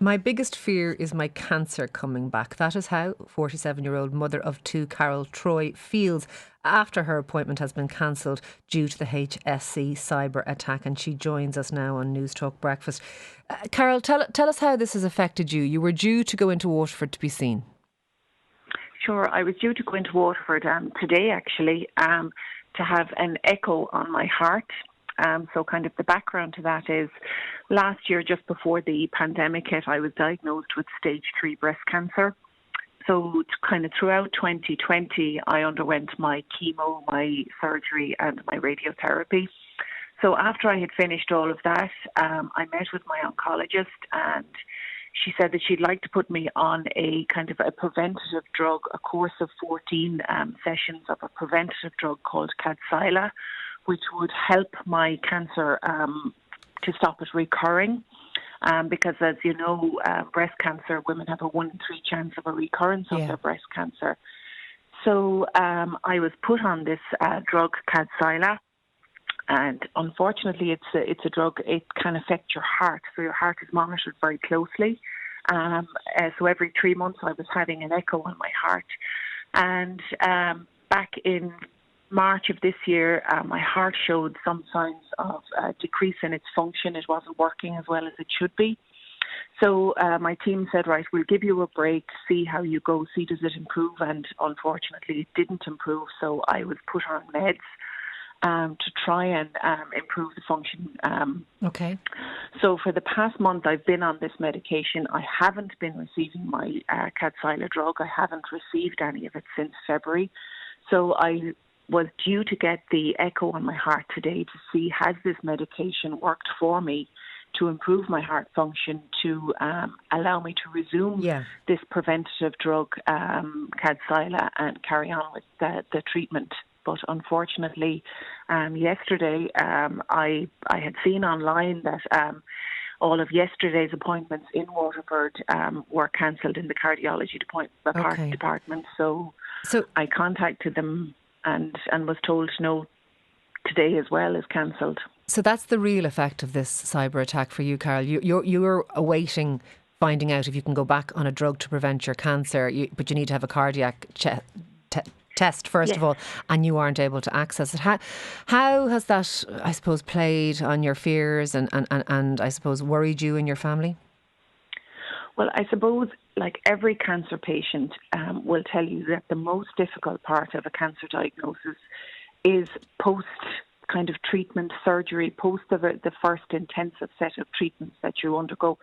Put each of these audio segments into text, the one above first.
My biggest fear is my cancer coming back. That is how 47-year-old mother of two Carol Troy feels after her appointment has been cancelled due to the HSE cyber attack. And she joins us now on Newstalk Breakfast. Carol, tell us how this has affected you. You were due to go into Waterford to be seen. Sure, I was due to go into Waterford today actually to have an echo on my heart. So kind of the background to that is last year, just before the pandemic hit, I was diagnosed with stage 3 breast cancer. So kind of throughout 2020, I underwent my chemo, my surgery and my radiotherapy. So after I had finished all of that, I met with my oncologist and she said that she'd like to put me on a kind of a preventative drug, a course of 14 sessions of a preventative drug called Kadcyla, which would help my cancer to stop it recurring. Because as you know, breast cancer, women have a 1 in 3 chance of a recurrence of their breast cancer. So I was put on this drug, Kadcyla. And unfortunately, it's a drug, it can affect your heart. So your heart is monitored very closely. So every 3 months I was having an echo on my heart. And back in March of this year, my heart showed some signs of a decrease in its function. It wasn't working as well as it should be. So my team said, right, we'll give you a break, see how you go, see does it improve. And unfortunately, it didn't improve. So I was put on meds to try and improve the function. Okay. So for the past month, I've been on this medication. I haven't been receiving my Kadcyla drug. I haven't received any of it since February. So I was due to get the echo on my heart today to see has this medication worked for me to improve my heart function, to allow me to resume this preventative drug, Kadcyla, and carry on with the treatment. But unfortunately, yesterday I had seen online that all of yesterday's appointments in Waterford were cancelled in the cardiology department. So I contacted them and was told no, today as well is cancelled. So that's the real effect of this cyber attack for you, Carol. You're awaiting finding out if you can go back on a drug to prevent your cancer, but you need to have a cardiac test first of all, and you aren't able to access it. How has that, I suppose, played on your fears and I suppose worried you and your family? Well, I suppose like every cancer patient will tell you that the most difficult part of a cancer diagnosis is post kind of treatment, surgery, post the first intensive set of treatments that you undergo.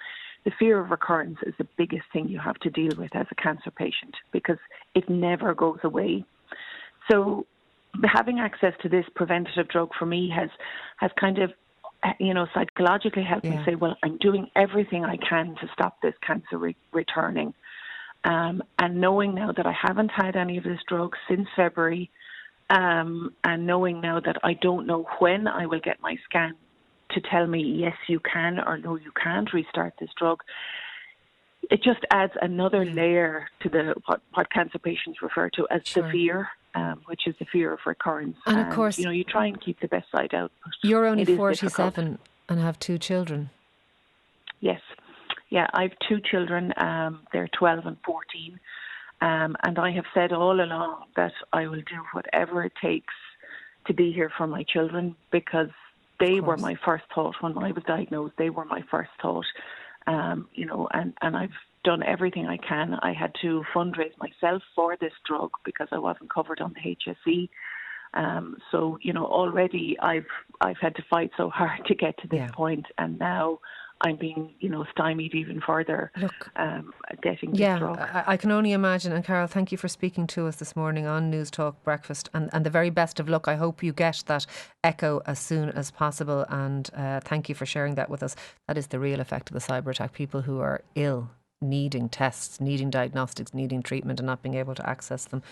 The fear of recurrence is the biggest thing you have to deal with as a cancer patient because it never goes away. So having access to this preventative drug for me has kind of, psychologically helped me say, well, I'm doing everything I can to stop this cancer returning. And knowing now that I haven't had any of this drug since February, and knowing now that I don't know when I will get my scan to tell me, yes, you can, or no, you can't restart this drug, it just adds another layer to what cancer patients refer to as the fear, which is the fear of recurrence. And of course, you try and keep the best side out. You're only 47 and have 2 children. Yes. Yeah, I have 2 children. They're 12 and 14. And I have said all along that I will do whatever it takes to be here for my children because they were my first thought when I was diagnosed. They were my first thought, and I've done everything I can. I had to fundraise myself for this drug because I wasn't covered on the HSE. So, already I've had to fight so hard to get to this point, and now I'm being, stymied even further. Look, getting this drug. I can only imagine. And Carol, thank you for speaking to us this morning on Newstalk Breakfast, and the very best of luck. I hope you get that echo as soon as possible, and thank you for sharing that with us. That is the real effect of the cyber attack. People who are ill, needing tests, needing diagnostics, needing treatment and not being able to access them.